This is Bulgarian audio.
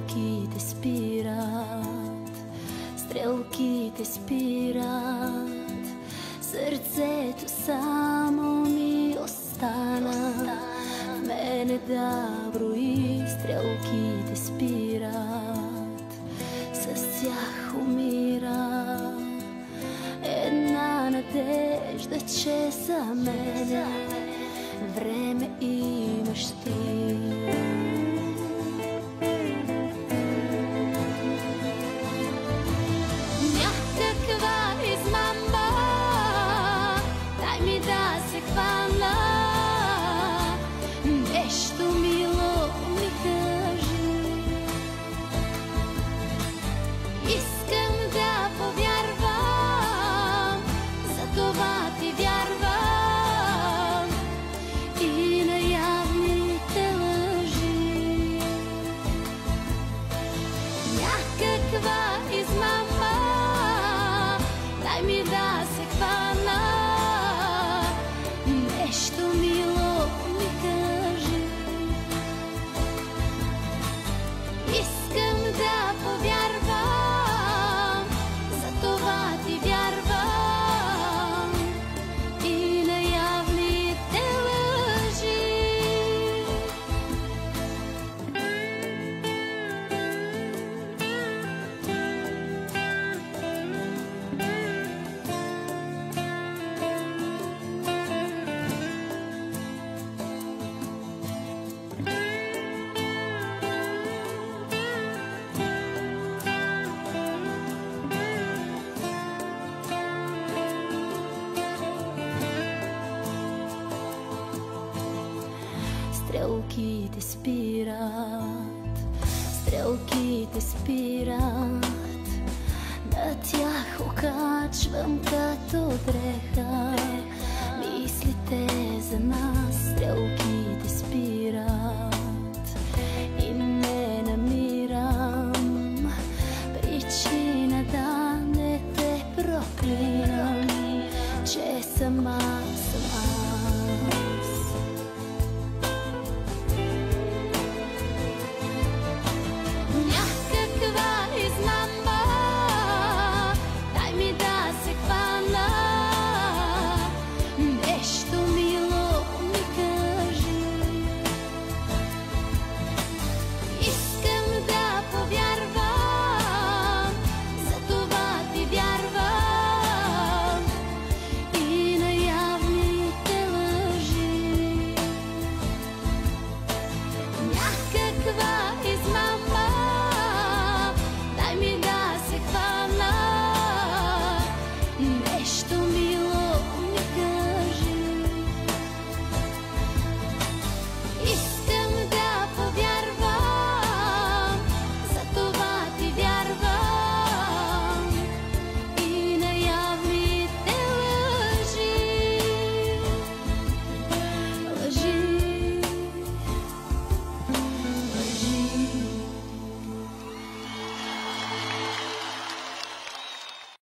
Стрелките спират, стрелките спират, сърцето само ми остана в мене да брои. Стрелките спират, с тях умира една надежда, че за мене време имаш ти. Някаква измама, дай ми да се хвана, нещо мило ми кажи. Искам да повярвам, затова ти вярвам и на явните лъжи. Някаква измама, дай ми да се хвана, нещо мило ми кажи. Искам да повярвам, затова ти вярвам и на явните лъжи. Стрелките спират, стрелките спират, на тях окачвам като дреха мислите за нас. Стрелките